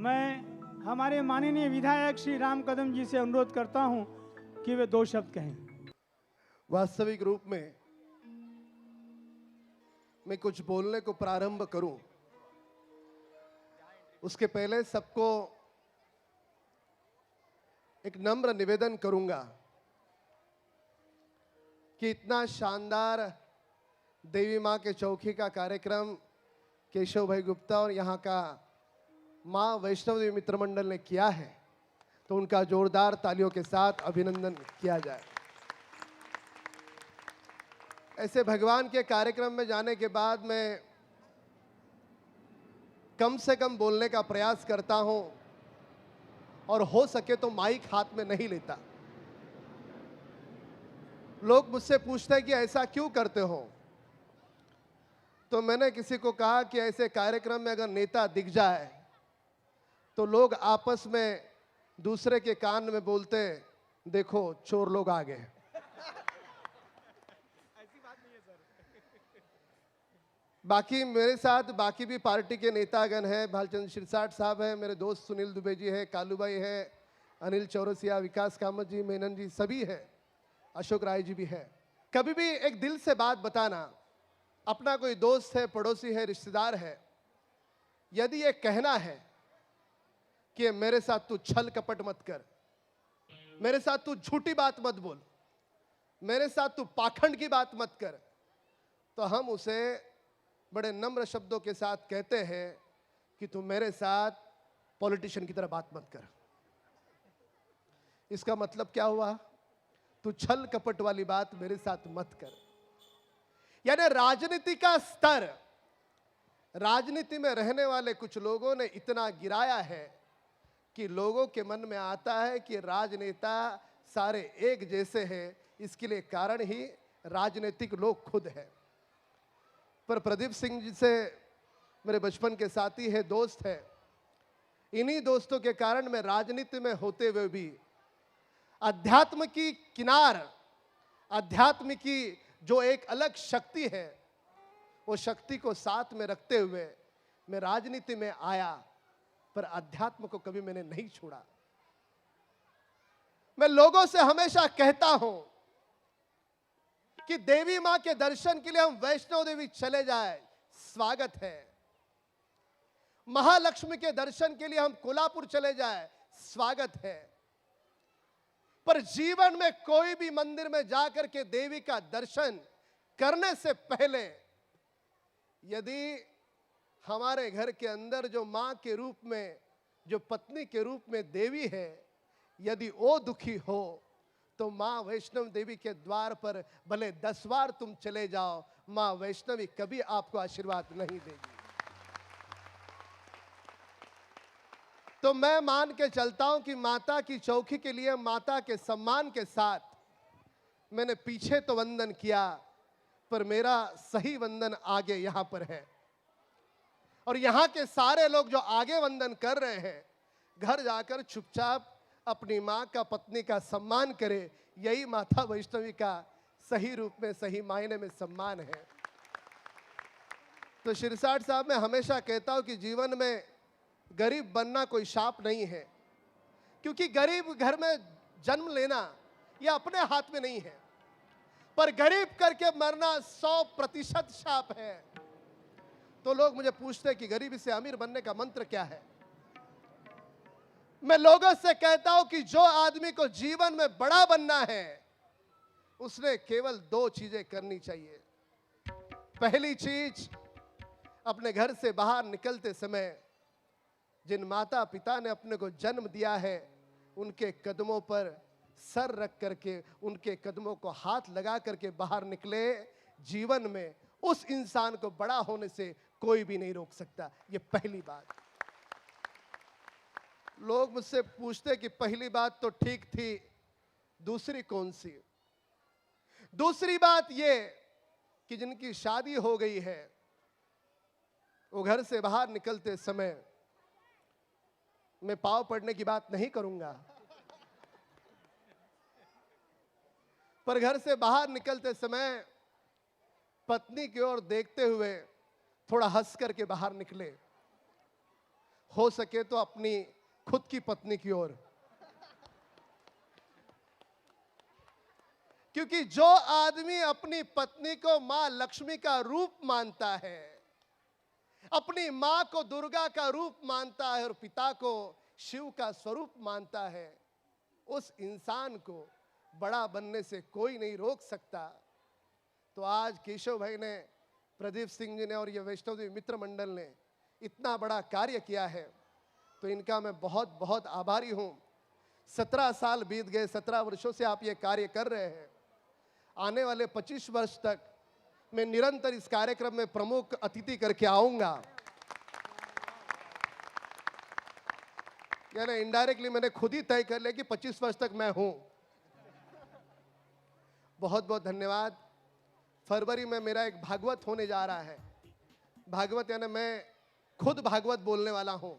मैं हमारे माननीय विधायक श्री राम कदम जी से अनुरोध करता हूं कि वे 2 शब्द कहें। वास्तविक रूप में मैं कुछ बोलने को प्रारंभ करूं, उसके पहले सबको एक नम्र निवेदन करूंगा कि इतना शानदार देवी मां के चौकी का कार्यक्रम केशव भाई गुप्ता और यहाँ का मां वैष्णव देवी मित्र मंडल ने किया है, तो उनका जोरदार तालियों के साथ अभिनंदन किया जाए। ऐसे भगवान के कार्यक्रम में जाने के बाद मैं कम से कम बोलने का प्रयास करता हूं और हो सके तो माइक हाथ में नहीं लेता। लोग मुझसे पूछते हैं कि ऐसा क्यों करते हो, तो मैंने किसी को कहा कि ऐसे कार्यक्रम में अगर नेता दिख जाए तो लोग आपस में दूसरे के कान में बोलते, देखो चोर लोग आ गए। बाकी मेरे साथ बाकी भी पार्टी के नेतागण हैं, भालचंद्र शिरसाट साहब हैं, मेरे दोस्त सुनील दुबे जी हैं, कालू भाई हैं, अनिल चौरसिया, विकास कामत जी, मेनन जी, सभी हैं, अशोक राय जी भी हैं। कभी भी एक दिल से बात बताना, अपना कोई दोस्त है, पड़ोसी है, रिश्तेदार है, यदि ये कहना है कि मेरे साथ तू छल कपट मत कर, मेरे साथ तू झूठी बात मत बोल, मेरे साथ तू पाखंड की बात मत कर, तो हम उसे बड़े नम्र शब्दों के साथ कहते हैं कि तू मेरे साथ पॉलिटिशियन की तरह बात मत कर। इसका मतलब क्या हुआ? तू छल कपट वाली बात मेरे साथ मत कर। यानी राजनीति का स्तर, राजनीति में रहने वाले कुछ लोगों ने इतना गिराया है कि लोगों के मन में आता है कि राजनेता सारे एक जैसे हैं। इसके लिए कारण ही राजनीतिक लोग खुद हैं। पर प्रदीप सिंह जी से मेरे बचपन के साथी है, दोस्त है, इन्हीं दोस्तों के कारण मैं राजनीति में होते हुए भी अध्यात्म की किनार, अध्यात्म की जो एक अलग शक्ति है, वो शक्ति को साथ में रखते हुए मैं राजनीति में आया, पर अध्यात्म को कभी मैंने नहीं छोड़ा। मैं लोगों से हमेशा कहता हूं कि देवी मां के दर्शन के लिए हम वैष्णो देवी चले जाए, स्वागत है। महालक्ष्मी के दर्शन के लिए हम कोल्हापुर चले जाए, स्वागत है। पर जीवन में कोई भी मंदिर में जाकर के देवी का दर्शन करने से पहले यदि हमारे घर के अंदर जो मां के रूप में, जो पत्नी के रूप में देवी है, यदि वो दुखी हो तो मां वैष्णव देवी के द्वार पर भले 10 बार तुम चले जाओ, मां वैष्णवी कभी आपको आशीर्वाद नहीं देगी। तो मैं मान के चलता हूं कि माता की चौकी के लिए माता के सम्मान के साथ मैंने पीछे तो वंदन किया, पर मेरा सही वंदन आगे यहां पर है। और यहां के सारे लोग जो आगे वंदन कर रहे हैं, घर जाकर चुपचाप अपनी मां का, पत्नी का सम्मान करे। यही माता वैष्णवी का सही रूप में, सही मायने में सम्मान है। तो शिरसाट साहब, मैं हमेशा कहता हूं कि जीवन में गरीब बनना कोई शाप नहीं है, क्योंकि गरीब घर में जन्म लेना यह अपने हाथ में नहीं है, पर गरीब करके मरना 100% शाप है। तो लोग मुझे पूछते हैं कि गरीबी से अमीर बनने का मंत्र क्या है। मैं लोगों से कहता हूं कि जो आदमी को जीवन में बड़ा बनना है, उसने केवल 2 चीजें करनी चाहिए। पहली चीज, अपने घर से बाहर निकलते समय जिन माता पिता ने अपने को जन्म दिया है, उनके कदमों पर सर रख करके, उनके कदमों को हाथ लगा करके बाहर निकले। जीवन में उस इंसान को बड़ा होने से कोई भी नहीं रोक सकता। ये पहली बात। लोग मुझसे पूछते कि पहली बात तो ठीक थी, दूसरी कौन सी? दूसरी बात ये कि जिनकी शादी हो गई है, वो घर से बाहर निकलते समय, मैं पांव पड़ने की बात नहीं करूंगा, पर घर से बाहर निकलते समय पत्नी की ओर देखते हुए थोड़ा हंस करके बाहर निकले। हो सके तो अपनी खुद की पत्नी की ओर, क्योंकि जो आदमी अपनी पत्नी को मां लक्ष्मी का रूप मानता है, अपनी मां को दुर्गा का रूप मानता है और पिता को शिव का स्वरूप मानता है, उस इंसान को बड़ा बनने से कोई नहीं रोक सकता। तो आज केशव भाई ने, प्रदीप सिंह जी ने और ये वैष्णव देवी मित्र मंडल ने इतना बड़ा कार्य किया है, तो इनका मैं बहुत बहुत आभारी हूं। 17 साल बीत गए, 17 वर्षों से आप ये कार्य कर रहे हैं। आने वाले 25 वर्ष तक मैं निरंतर इस कार्यक्रम में प्रमुख अतिथि करके आऊंगा। यानी इनडायरेक्टली मैंने खुद ही तय कर लिया कि 25 वर्ष तक मैं हूं। बहुत बहुत धन्यवाद। फरवरी में मेरा एक भागवत होने जा रहा है। भागवत यानी मैं खुद भागवत बोलने वाला हूं।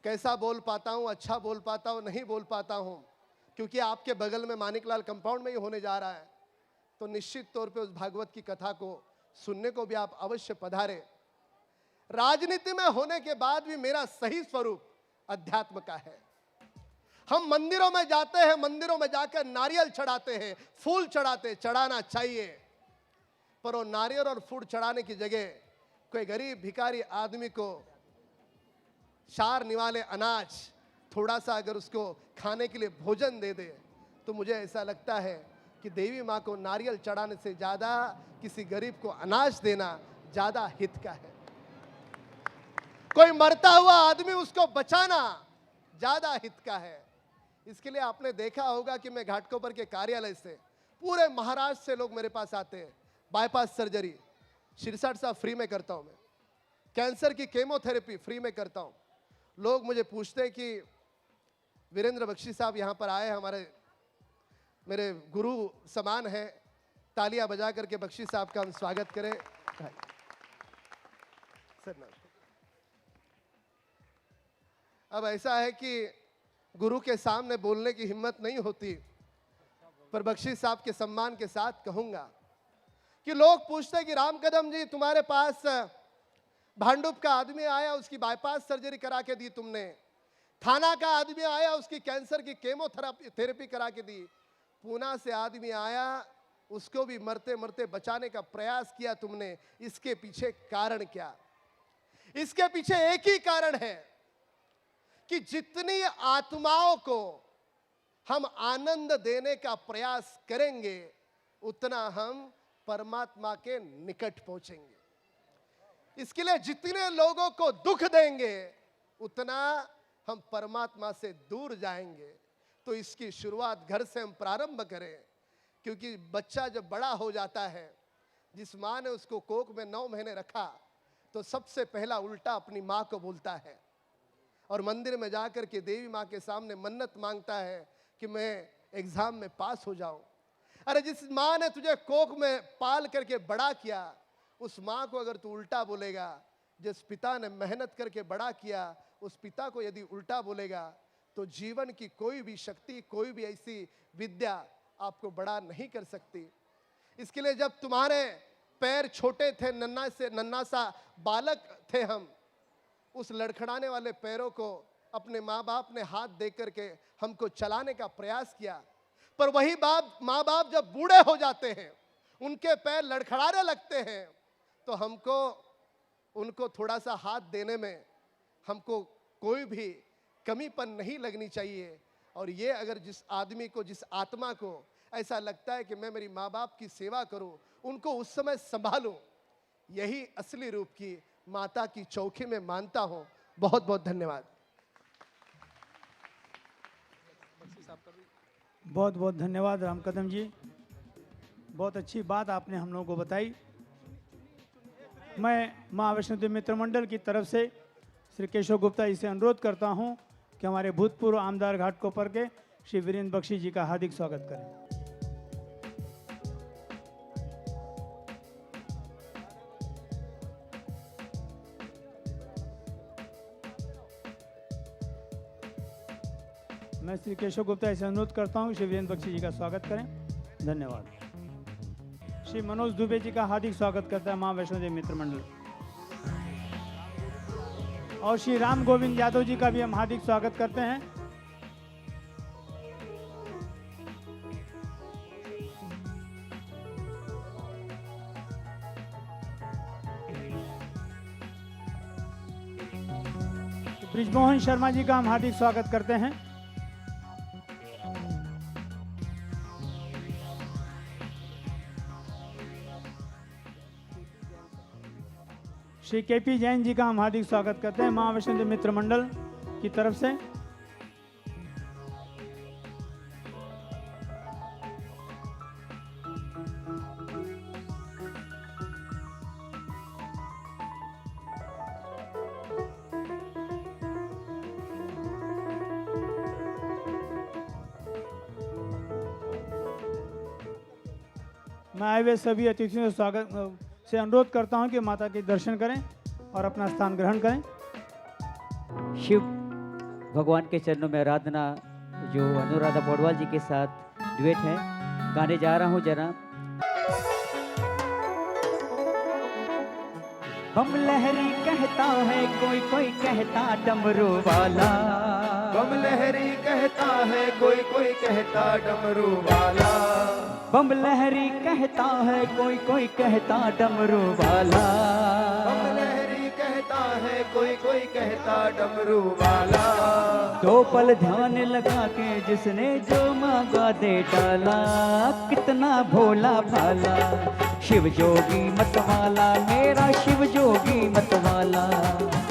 कैसा बोल पाता हूं, अच्छा बोल पाता हूं, नहीं बोल पाता हूं, क्योंकि आपके बगल में मानिकलाल कंपाउंड में ही होने जा रहा है। तो निश्चित तौर पे उस भागवत की कथा को सुनने को भी आप अवश्य पधारे। राजनीति में होने के बाद भी मेरा सही स्वरूप अध्यात्म का है। हम मंदिरों में जाते हैं, मंदिरों में जाकर नारियल चढ़ाते हैं, फूल चढ़ाते, चढ़ाना चाहिए, पर वो नारियल और फूल चढ़ाने की जगह कोई गरीब भिखारी आदमी को 4 निवाले अनाज, थोड़ा सा अगर उसको खाने के लिए भोजन दे दे, तो मुझे ऐसा लगता है कि देवी माँ को नारियल चढ़ाने से ज्यादा किसी गरीब को अनाज देना ज्यादा हित का है। कोई मरता हुआ आदमी, उसको बचाना ज्यादा हित का है। इसके लिए आपने देखा होगा कि मैं घाटकोपर के कार्यालय से पूरे महाराष्ट्र से लोग मेरे पास आते हैं। बाईपास सर्जरी शिरसाट साहब फ्री में करता हूं मैं, कैंसर की केमोथेरेपी फ्री में करता हूं। लोग मुझे पूछते हैं कि वीरेंद्र बख्शी साहब यहाँ पर आए, हमारे मेरे गुरु समान है, तालियां बजा करके बख्शी साहब का हम स्वागत करें। सर अब ऐसा है कि गुरु के सामने बोलने की हिम्मत नहीं होती, पर बख्शी साहब के सम्मान के साथ कहूंगा कि लोग पूछते हैं कि राम कदम जी, तुम्हारे पास भांडुप का आदमी आया, उसकी बाईपास सर्जरी करा के दी तुमने, थाना का आदमी आया, उसकी कैंसर की केमोथेरेपी करा के दी, पूना से आदमी आया, उसको भी मरते मरते बचाने का प्रयास किया तुमने। इसके पीछे कारण क्या? इसके पीछे एक ही कारण है कि जितनी आत्माओं को हम आनंद देने का प्रयास करेंगे, उतना हम परमात्मा के निकट पहुंचेंगे। इसके लिए जितने लोगों को दुख देंगे, उतना हम परमात्मा से दूर जाएंगे। तो इसकी शुरुआत घर से हम प्रारंभ करें, क्योंकि बच्चा जब बड़ा हो जाता है, जिस माँ ने उसको कोख में 9 महीने रखा, तो सबसे पहला उल्टा अपनी माँ को बोलता है और मंदिर में जाकर के देवी माँ के सामने मन्नत मांगता है कि मैं एग्जाम में पास हो जाऊं। अरे जिस माँ ने तुझे कोख में पाल करके बड़ा किया, उस माँ को अगर तू उल्टा बोलेगा, जिस पिता ने मेहनत करके बड़ा किया, उस पिता को यदि उल्टा बोलेगा, तो जीवन की कोई भी शक्ति, कोई भी ऐसी विद्या आपको बड़ा नहीं कर सकती। इसके लिए जब तुम्हारे पैर छोटे थे, नन्ना सा बालक थे हम, उस लड़खड़ाने वाले पैरों को अपने माँ बाप ने हाथ दे करके हमको चलाने का प्रयास किया। पर वही माँ बाप जब बूढ़े हो जाते हैं, उनके पैर लड़खड़ाने लगते हैं, तो हमको उनको थोड़ा सा हाथ देने में हमको कोई भी कमीपन नहीं लगनी चाहिए। और ये अगर जिस आदमी को, जिस आत्मा को ऐसा लगता है कि मैं मेरी माँ बाप की सेवा करूं, उनको उस समय संभालूं, यही असली रूप की माता की चौकी में मानता हूं। बहुत बहुत धन्यवाद। बहुत बहुत धन्यवाद राम कदम जी, बहुत अच्छी बात आपने हम लोगों को बताई। मैं माँ वैष्णो देवी मित्र मंडल की तरफ से श्री केशव गुप्ता जी से अनुरोध करता हूं कि हमारे भूतपूर्व आमदार घाटकोपर के श्री वीरेंद्र बख्शी जी का हार्दिक स्वागत करें। मैं श्री केशव गुप्ता जी से अनुरोध करता हूं श्री वीरेंद्र बख्शी जी का स्वागत करें। धन्यवाद। श्री मनोज दुबे जी का हार्दिक स्वागत करता है माँ वैष्णो देवी मित्र मंडल। और श्री राम गोविंद यादव जी का भी हम हार्दिक स्वागत करते हैं। ब्रिजमोहन शर्मा जी का हम हार्दिक स्वागत करते हैं। श्री केपी जैन जी का हम हार्दिक स्वागत करते हैं मां वैष्णो मित्र मंडल की तरफ से। मैं आए हुए सभी अतिथियों से स्वागत से अनुरोध करता हूं कि माता के दर्शन करें और अपना स्थान ग्रहण करें। शिव भगवान के चरणों में आराधना जो अनुराधा पौडवाल जी के साथ ड्यूएट है, गाने जा रहा हूँ जरा। बम लहरी कहता है कोई कोई कहता डमरू वाला, बम लहरी कहता है कोई कोई कहता डमरू वाला, बम लहरी कहता है कोई कोई कहता डमरू वाला, बम लहरी कहता है कोई कोई कहता डमरू वाला। दो पल ध्यान लगा के जिसने जो मांगा दे डाला, कितना भोला भाला शिव जोगी मतवाला, मेरा शिव जोगी मतवाला,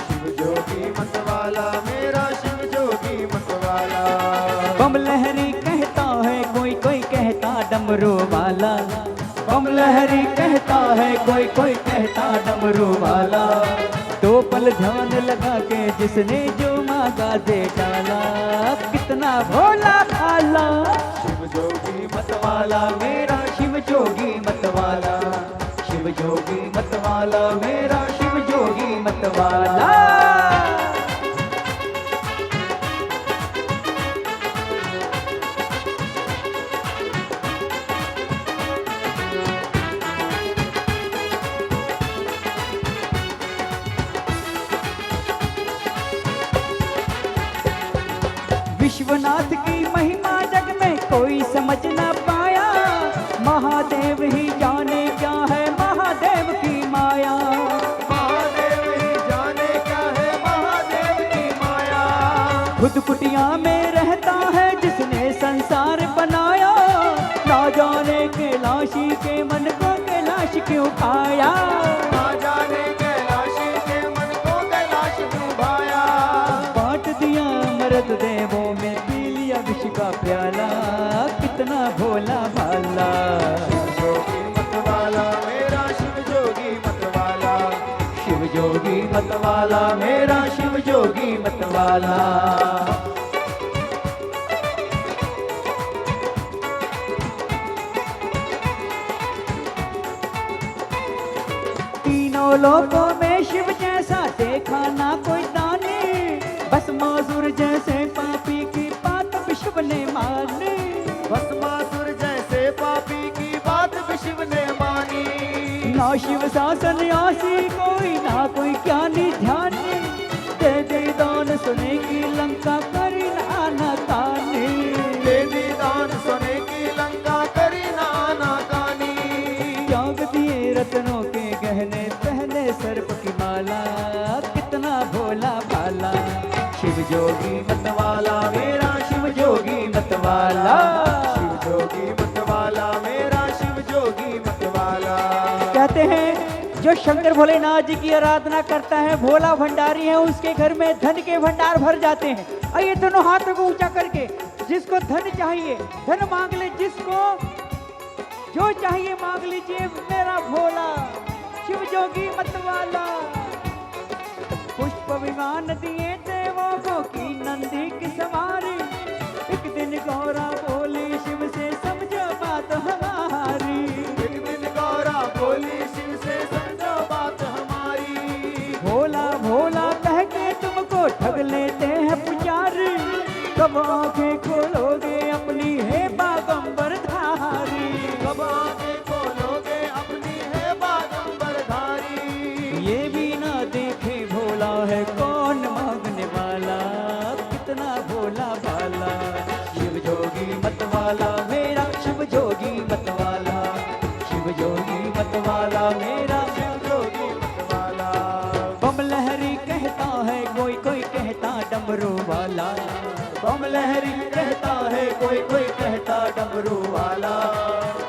शिव जोगी मतवाला, मेरा शिव जोगी मतवाला। बम लहरी कहता है कोई कोई कहता डमरू वाला, बम लहरी कहता है कोई कोई कहता डमरू वाला। दो पल ध्यान लगा के जिसने जो मांगा दे डाला, कितना भोला भाला शिव जोगी मतवाला, मेरा शिव जोगी मतवाला, शिव जोगी मतवाला, मेरा शिव जोगी मतवाला। विश्वनाथ की महिमा जग में कोई समझ ना पाया, महादेव ही जाने क्या है महादेव की माया, महादेव ही जाने क्या है महादेव की माया। खुद कुटिया में रहता है जिसने संसार बनाया, ना जाने कैलाशी के मन को कैलाश क्यों खाया, ना जाने कैलाशी के मन को कैलाश क्यों भाया। बांट दिया अमृत देवों में, पी लिया विष का प्याला, कितना भोला भाला शिव जोगी मतवाला, मेरा शिव जोगी मतवाला, शिव जोगी मतवाला, मेरा शिव जोगी मतवाला। तीनों लोकों में शिव जैसा देखा ना कोई दानी, बस मासुर जैसे पापी की बात भी शिव ने मानी, भस्मासुर जैसे पापी की बात भी शिव ने मानी। ना शिव शासन आसी कोई ना कोई ज्ञानी ध्यानी, दे दे दान सुने की लंका करी ना कानी, दे दी दान सोने की लंका करी नाना कानी। त्याग दिए रत्नों के गहने, पहने सर्प की माला, कितना भोला भाला शिव जोगी मतवाला, मेरा शिव जोगी मतवाला, शिव जोगी मतवाला, मेरा शिव जोगी मतवाला। कहते हैं जो शंकर भोलेनाथ जी की आराधना करता है, भोला भंडारी है, उसके घर में धन के भंडार भर जाते हैं। आइए दोनों हाथों को ऊंचा करके, जिसको धन चाहिए धन मांग ले, जिसको जो चाहिए मांग लीजिए, मेरा भोला शिव जोगी मतवाला। पुष्प विमान दिए देवों को की नंदी की सवारी, एक दिन गौरा बोली शिव से समझो बात हमारी, एक दिन गौरा बोली शिव से समझो बात हमारी। भोला भोला कह के तुमको ठग लेते हैं पुजारी, कब आंखें खोलोगे अपनी है बागंबर धारी, कब आंखें खोलोगे अपनी है बागंबर धारी। ये भी ना देखे भोला है कौन डमरू वाला। बम लहरी कहता है कोई कोई कहता डमरू वाला।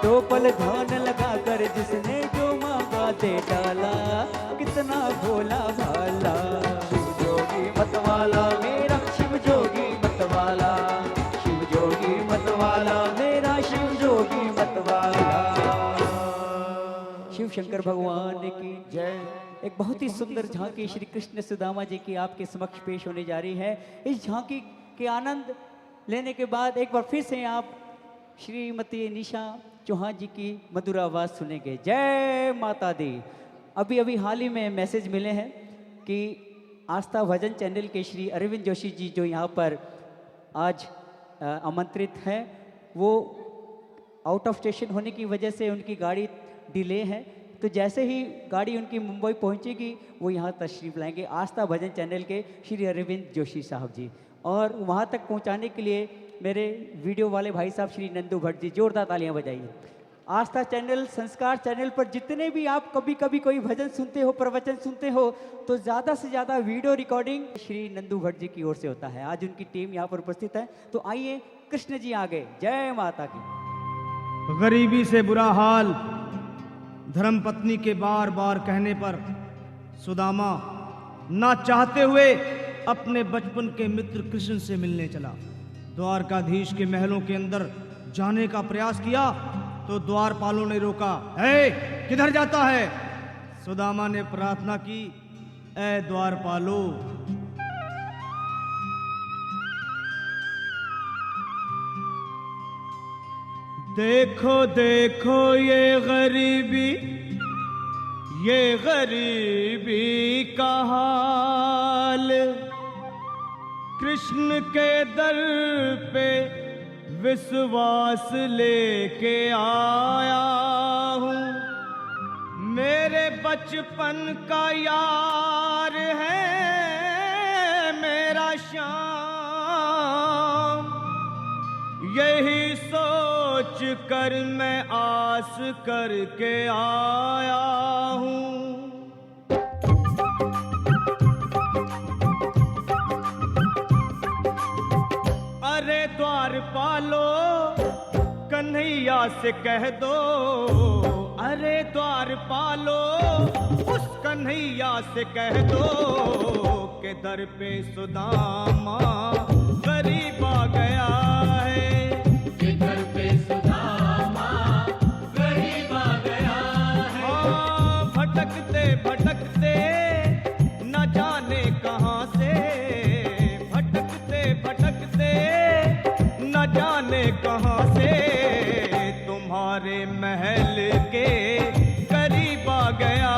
दो पल ध्यान लगा कर जिसने जो मांगा दे डाला, कितना भोला भाला। शिव जोगी मतवाला मेरा शिव जोगी मतवाला। शिव जोगी मतवाला मेरा शिव जोगी मतवाला। शिव शंकर भगवान की जय। एक बहुत ही सुंदर झांकी श्री कृष्ण सुदामा जी की आपके समक्ष पेश होने जा रही है। इस झांकी के आनंद लेने के बाद एक बार फिर से आप श्रीमती निशा चौहान जी की मधुर आवाज़ सुनेंगे। जय माता दी। अभी अभी हाल ही में मैसेज मिले हैं कि आस्था भजन चैनल के श्री अरविंद जोशी जी जो यहाँ पर आज आमंत्रित हैं, वो आउट ऑफ स्टेशन होने की वजह से उनकी गाड़ी डिले है। तो जैसे ही गाड़ी उनकी मुंबई पहुंचेगी वो यहाँ तशरीफ लाएंगे, आस्था भजन चैनल के श्री अरविंद जोशी साहब जी। और वहाँ तक पहुँचाने के लिए मेरे वीडियो वाले भाई साहब श्री नंदू भट्ट जी, जोरदार तालियां बजाइए। आस्था चैनल, संस्कार चैनल पर जितने भी आप कभी कभी कोई भजन सुनते हो, प्रवचन सुनते हो, तो ज़्यादा से ज़्यादा वीडियो रिकॉर्डिंग श्री नंदू भट्ट जी की ओर से होता है। आज उनकी टीम यहाँ पर उपस्थित है, तो आइए कृष्ण जी आगे। जय माता की। गरीबी से बुरा हाल धर्मपत्नी के बार बार कहने पर सुदामा ना चाहते हुए अपने बचपन के मित्र कृष्ण से मिलने चला। द्वारकाधीश के महलों के अंदर जाने का प्रयास किया तो द्वारपालों ने रोका। है किधर जाता है? सुदामा ने प्रार्थना की, ऐ द्वारपालो, देखो देखो ये गरीबी का हाल। कृष्ण के दर पे विश्वास लेके आया हूँ। मेरे बचपन का यार है मेरा श्याम। यही सोच कर मैं आस करके आया हूँ। अरे द्वारपालो कन्हैया से कह दो, अरे द्वारपालो उस कन्हैया से कह दो के दर पे सुदामा गरीब आ गया है। के दर पे सुदामा गरीब आ गया है। हाँ, भटकते भटकते न जाने कहाँ से, भटकते भटकते न जाने कहाँ से तुम्हारे महल के करीब आ गया